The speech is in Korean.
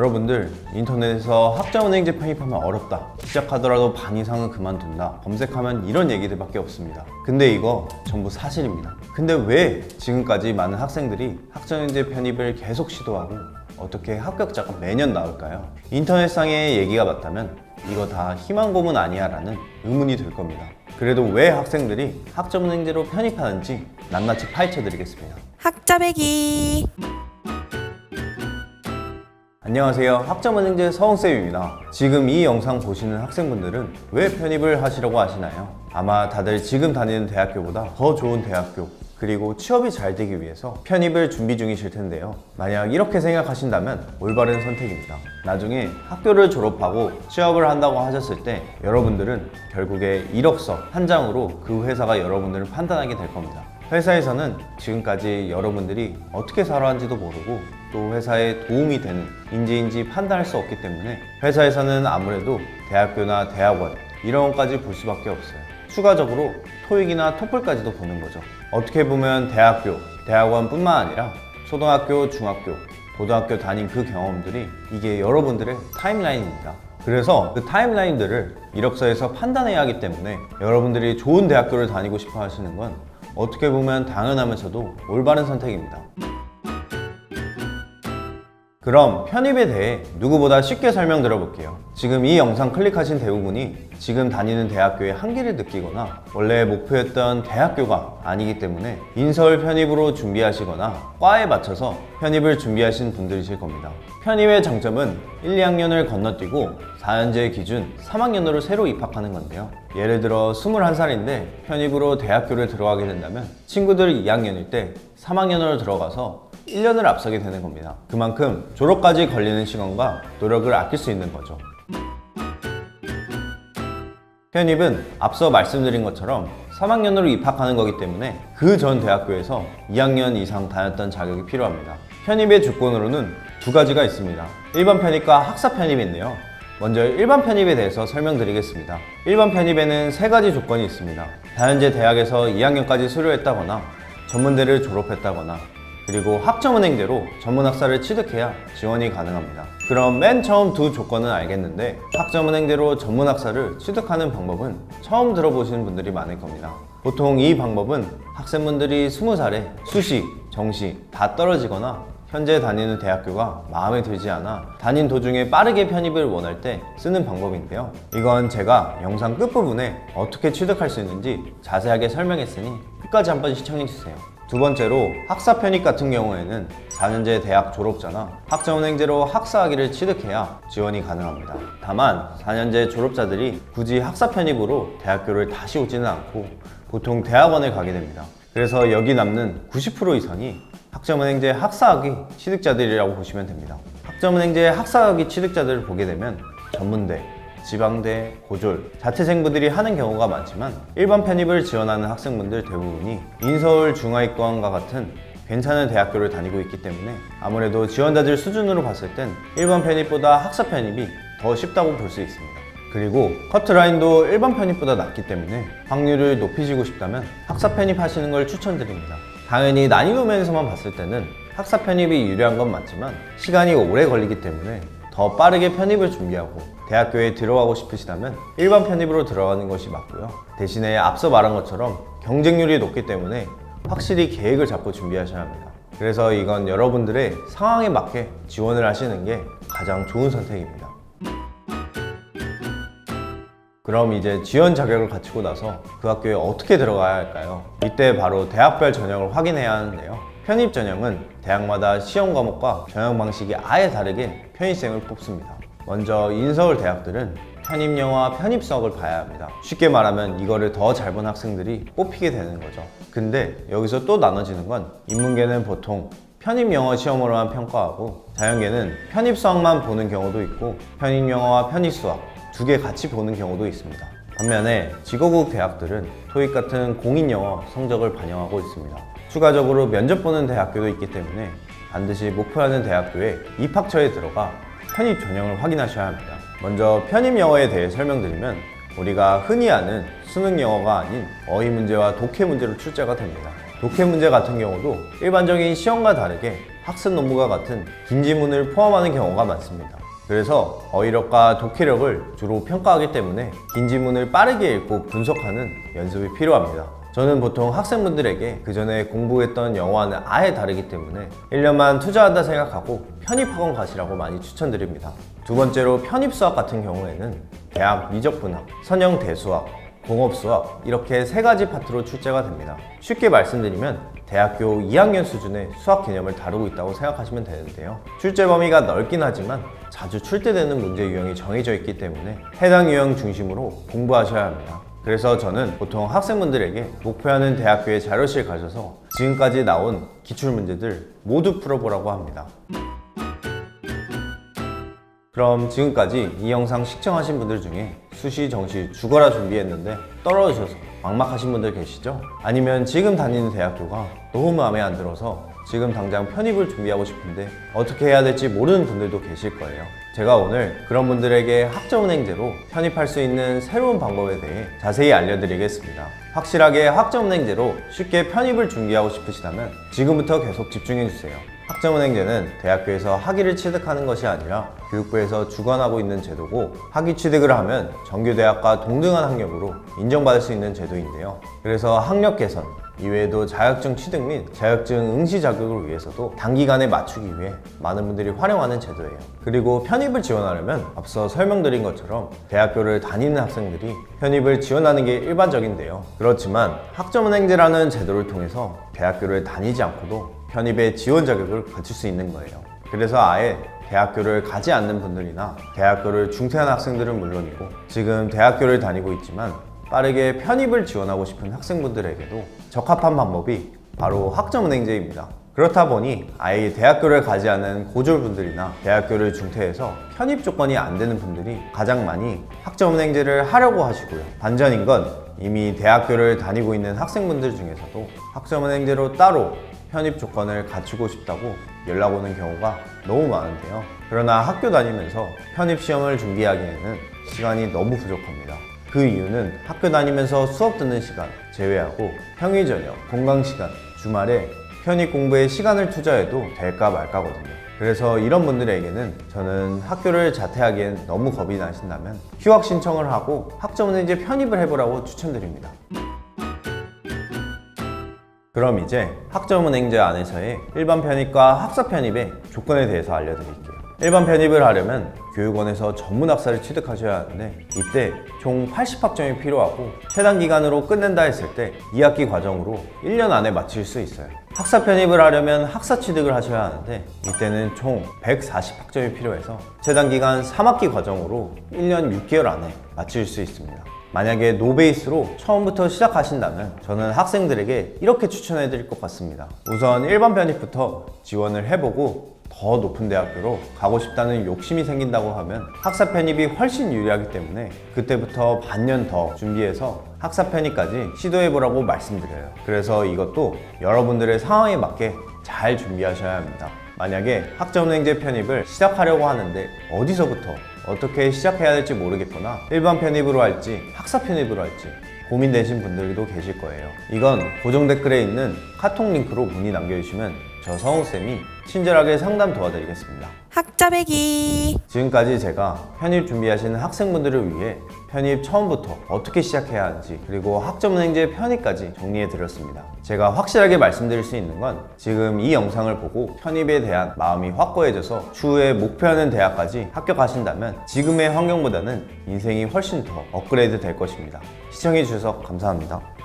여러분들 인터넷에서 학점은행제 편입하면 어렵다, 시작하더라도 반 이상은 그만둔다, 검색하면 이런 얘기들밖에 없습니다. 근데 이거 전부 사실입니다. 근데 왜 지금까지 많은 학생들이 학점은행제 편입을 계속 시도하고 어떻게 합격자가 매년 나올까요? 인터넷상의 얘기가 맞다면 이거 다 희망 고문 아니야 라는 의문이 들 겁니다. 그래도 왜 학생들이 학점은행제로 편입하는지 낱낱이 파헤쳐 드리겠습니다. 학점외기. 안녕하세요, 학점은행제 서홍쌤입니다. 지금 이 영상 보시는 학생분들은 왜 편입을 하시려고 하시나요? 아마 다들 지금 다니는 대학교보다 더 좋은 대학교, 그리고 취업이 잘 되기 위해서 편입을 준비 중이실 텐데요. 만약 이렇게 생각하신다면 올바른 선택입니다. 나중에 학교를 졸업하고 취업을 한다고 하셨을 때 여러분들은 결국에 이력서 한 장으로 그 회사가 여러분들을 판단하게 될 겁니다. 회사에서는 지금까지 여러분들이 어떻게 살아왔는지도 모르고 또 회사에 도움이 되는 인재인지 판단할 수 없기 때문에 회사에서는 아무래도 대학교나 대학원 이런 것까지 볼 수밖에 없어요. 추가적으로 토익이나 토플까지도 보는 거죠. 어떻게 보면 대학교, 대학원뿐만 아니라 초등학교, 중학교, 고등학교 다닌 그 경험들이 이게 여러분들의 타임라인입니다. 그래서 그 타임라인들을 이력서에서 판단해야 하기 때문에 여러분들이 좋은 대학교를 다니고 싶어 하시는 건 어떻게 보면 당연하면서도 올바른 선택입니다. 그럼 편입에 대해 누구보다 쉽게 설명드려 볼게요. 지금 이 영상 클릭하신 대부분이 지금 다니는 대학교의 한계를 느끼거나 원래 목표였던 대학교가 아니기 때문에 인서울 편입으로 준비하시거나 과에 맞춰서 편입을 준비하신 분들이실 겁니다. 편입의 장점은 1, 2학년을 건너뛰고 4년제 기준 3학년으로 새로 입학하는 건데요. 예를 들어 21살인데 편입으로 대학교를 들어가게 된다면 친구들 2학년일 때 3학년으로 들어가서 1년을 앞서게 되는 겁니다. 그만큼 졸업까지 걸리는 시간과 노력을 아낄 수 있는 거죠. 편입은 앞서 말씀드린 것처럼 3학년으로 입학하는 거기 때문에 그 전 대학교에서 2학년 이상 다녔던 자격이 필요합니다. 편입의 조건으로는 두 가지가 있습니다. 일반 편입과 학사 편입인데요. 먼저 일반 편입에 대해서 설명드리겠습니다. 일반 편입에는 세 가지 조건이 있습니다. 다현제 대학에서 2학년까지 수료했다거나 전문대를 졸업했다거나 그리고 학점은행제로 전문학사를 취득해야 지원이 가능합니다. 그럼 맨 처음 두 조건은 알겠는데 학점은행제로 전문학사를 취득하는 방법은 처음 들어보시는 분들이 많을 겁니다. 보통 이 방법은 학생분들이 20살에 수시, 정시 다 떨어지거나 현재 다니는 대학교가 마음에 들지 않아 다닌 도중에 빠르게 편입을 원할 때 쓰는 방법인데요. 이건 제가 영상 끝부분에 어떻게 취득할 수 있는지 자세하게 설명했으니 끝까지 한번 시청해주세요. 두 번째로 학사 편입 같은 경우에는 4년제 대학 졸업자나 학점은행제로 학사학위를 취득해야 지원이 가능합니다. 다만 4년제 졸업자들이 굳이 학사 편입으로 대학교를 다시 오지는 않고 보통 대학원을 가게 됩니다. 그래서 여기 남는 90% 이상이 학점은행제 학사학위 취득자들이라고 보시면 됩니다. 학점은행제 학사학위 취득자들을 보게 되면 전문대, 지방대, 고졸, 자퇴생분들이 하는 경우가 많지만 일반 편입을 지원하는 학생분들 대부분이 인서울 중하위권과 같은 괜찮은 대학교를 다니고 있기 때문에 아무래도 지원자들 수준으로 봤을 땐 일반 편입보다 학사 편입이 더 쉽다고 볼 수 있습니다. 그리고 커트라인도 일반 편입보다 낮기 때문에 확률을 높이시고 싶다면 학사 편입 하시는 걸 추천드립니다. 당연히 난이도 면에서만 봤을 때는 학사 편입이 유리한 건 맞지만 시간이 오래 걸리기 때문에 더 빠르게 편입을 준비하고 대학교에 들어가고 싶으시다면 일반 편입으로 들어가는 것이 맞고요. 대신에 앞서 말한 것처럼 경쟁률이 높기 때문에 확실히 계획을 잡고 준비하셔야 합니다. 그래서 이건 여러분들의 상황에 맞게 지원을 하시는 게 가장 좋은 선택입니다. 그럼 이제 지원 자격을 갖추고 나서 그 학교에 어떻게 들어가야 할까요? 이때 바로 대학별 전형을 확인해야 하는데요. 편입 전형은 대학마다 시험 과목과 전형 방식이 아예 다르게 편입생을 뽑습니다. 먼저 인서울 대학들은 편입 영어와 편입 수학을 봐야 합니다. 쉽게 말하면 이거를 더 잘 본 학생들이 뽑히게 되는 거죠. 근데 여기서 또 나눠지는 건 인문계는 보통 편입 영어 시험으로만 평가하고 자연계는 편입 수학만 보는 경우도 있고 편입 영어와 편입 수학 두 개 같이 보는 경우도 있습니다. 반면에 지거국 대학들은 토익 같은 공인 영어 성적을 반영하고 있습니다. 추가적으로 면접 보는 대학교도 있기 때문에 반드시 목표하는 대학교에 입학처에 들어가 편입 전형을 확인하셔야 합니다. 먼저 편입 영어에 대해 설명드리면 우리가 흔히 아는 수능 영어가 아닌 어휘 문제와 독해 문제로 출제가 됩니다. 독해 문제 같은 경우도 일반적인 시험과 다르게 학습 논문과 같은 긴 지문을 포함하는 경우가 많습니다. 그래서 어휘력과 독해력을 주로 평가하기 때문에 긴 지문을 빠르게 읽고 분석하는 연습이 필요합니다. 저는 보통 학생분들에게 그 전에 공부했던 영어와는 아예 다르기 때문에 1년만 투자한다 생각하고 편입학원 가시라고 많이 추천드립니다. 두 번째로 편입수학 같은 경우에는 대학 미적분학, 선형 대수학, 공업수학 이렇게 세 가지 파트로 출제가 됩니다. 쉽게 말씀드리면 대학교 2학년 수준의 수학 개념을 다루고 있다고 생각하시면 되는데요. 출제 범위가 넓긴 하지만 자주 출제되는 문제 유형이 정해져 있기 때문에 해당 유형 중심으로 공부하셔야 합니다. 그래서 저는 보통 학생분들에게 목표하는 대학교에 자료실 가셔서 지금까지 나온 기출문제들 모두 풀어보라고 합니다. 그럼 지금까지 이 영상 시청하신 분들 중에 수시, 정시 죽어라 준비했는데 떨어지셔서 막막하신 분들 계시죠? 아니면 지금 다니는 대학교가 너무 마음에 안 들어서 지금 당장 편입을 준비하고 싶은데 어떻게 해야 될지 모르는 분들도 계실 거예요. 제가 오늘 그런 분들에게 학점은행제로 편입할 수 있는 새로운 방법에 대해 자세히 알려드리겠습니다. 확실하게 학점은행제로 쉽게 편입을 준비하고 싶으시다면 지금부터 계속 집중해주세요. 학점은행제는 대학교에서 학위를 취득하는 것이 아니라 교육부에서 주관하고 있는 제도고, 학위 취득을 하면 정규대학과 동등한 학력으로 인정받을 수 있는 제도인데요. 그래서 학력 개선 이외에도 자격증 취득 및 자격증 응시 자격을 위해서도 단기간에 맞추기 위해 많은 분들이 활용하는 제도예요. 그리고 편입을 지원하려면 앞서 설명드린 것처럼 대학교를 다니는 학생들이 편입을 지원하는 게 일반적인데요. 그렇지만 학점은행제라는 제도를 통해서 대학교를 다니지 않고도 편입의 지원 자격을 갖출 수 있는 거예요. 그래서 아예 대학교를 가지 않는 분들이나 대학교를 중퇴한 학생들은 물론이고 지금 대학교를 다니고 있지만 빠르게 편입을 지원하고 싶은 학생분들에게도 적합한 방법이 바로 학점은행제입니다. 그렇다 보니 아예 대학교를 가지 않은 고졸분들이나 대학교를 중퇴해서 편입 조건이 안 되는 분들이 가장 많이 학점은행제를 하려고 하시고요. 반전인 건 이미 대학교를 다니고 있는 학생분들 중에서도 학점은행제로 따로 편입 조건을 갖추고 싶다고 연락 오는 경우가 너무 많은데요. 그러나 학교 다니면서 편입 시험을 준비하기에는 시간이 너무 부족합니다. 그 이유는 학교 다니면서 수업 듣는 시간 제외하고 평일 저녁, 공강 시간, 주말에 편입 공부에 시간을 투자해도 될까 말까거든요. 그래서 이런 분들에게는 저는 학교를 자퇴하기엔 너무 겁이 나신다면 휴학 신청을 하고 학점은행제 편입을 해보라고 추천드립니다. 그럼 이제 학점은행제 안에서의 일반 편입과 학사 편입의 조건에 대해서 알려드릴게요. 일반 편입을 하려면 교육원에서 전문 학사를 취득하셔야 하는데 이때 총 80학점이 필요하고 최단 기간으로 끝낸다 했을 때 2학기 과정으로 1년 안에 마칠 수 있어요. 학사 편입을 하려면 학사 취득을 하셔야 하는데 이때는 총 140학점이 필요해서 최단 기간 3학기 과정으로 1년 6개월 안에 마칠 수 있습니다. 만약에 노베이스로 처음부터 시작하신다면 저는 학생들에게 이렇게 추천해 드릴 것 같습니다. 우선 일반 편입부터 지원을 해보고 더 높은 대학교로 가고 싶다는 욕심이 생긴다고 하면 학사 편입이 훨씬 유리하기 때문에 그때부터 반년 더 준비해서 학사 편입까지 시도해보라고 말씀드려요. 그래서 이것도 여러분들의 상황에 맞게 잘 준비하셔야 합니다. 만약에 학점은행제 편입을 시작하려고 하는데 어디서부터 어떻게 시작해야 될지 모르겠거나 일반 편입으로 할지 학사 편입으로 할지 고민되신 분들도 계실 거예요. 이건 고정 댓글에 있는 카톡 링크로 문의 남겨주시면 저 성우쌤이 친절하게 상담 도와드리겠습니다. 학자배기. 지금까지 제가 편입 준비하시는 학생분들을 위해 편입 처음부터 어떻게 시작해야 하는지 그리고 학점은행제 편입까지 정리해 드렸습니다. 제가 확실하게 말씀드릴 수 있는 건 지금 이 영상을 보고 편입에 대한 마음이 확고해져서 추후에 목표하는 대학까지 합격하신다면 지금의 환경보다는 인생이 훨씬 더 업그레이드 될 것입니다. 시청해 주셔서 감사합니다.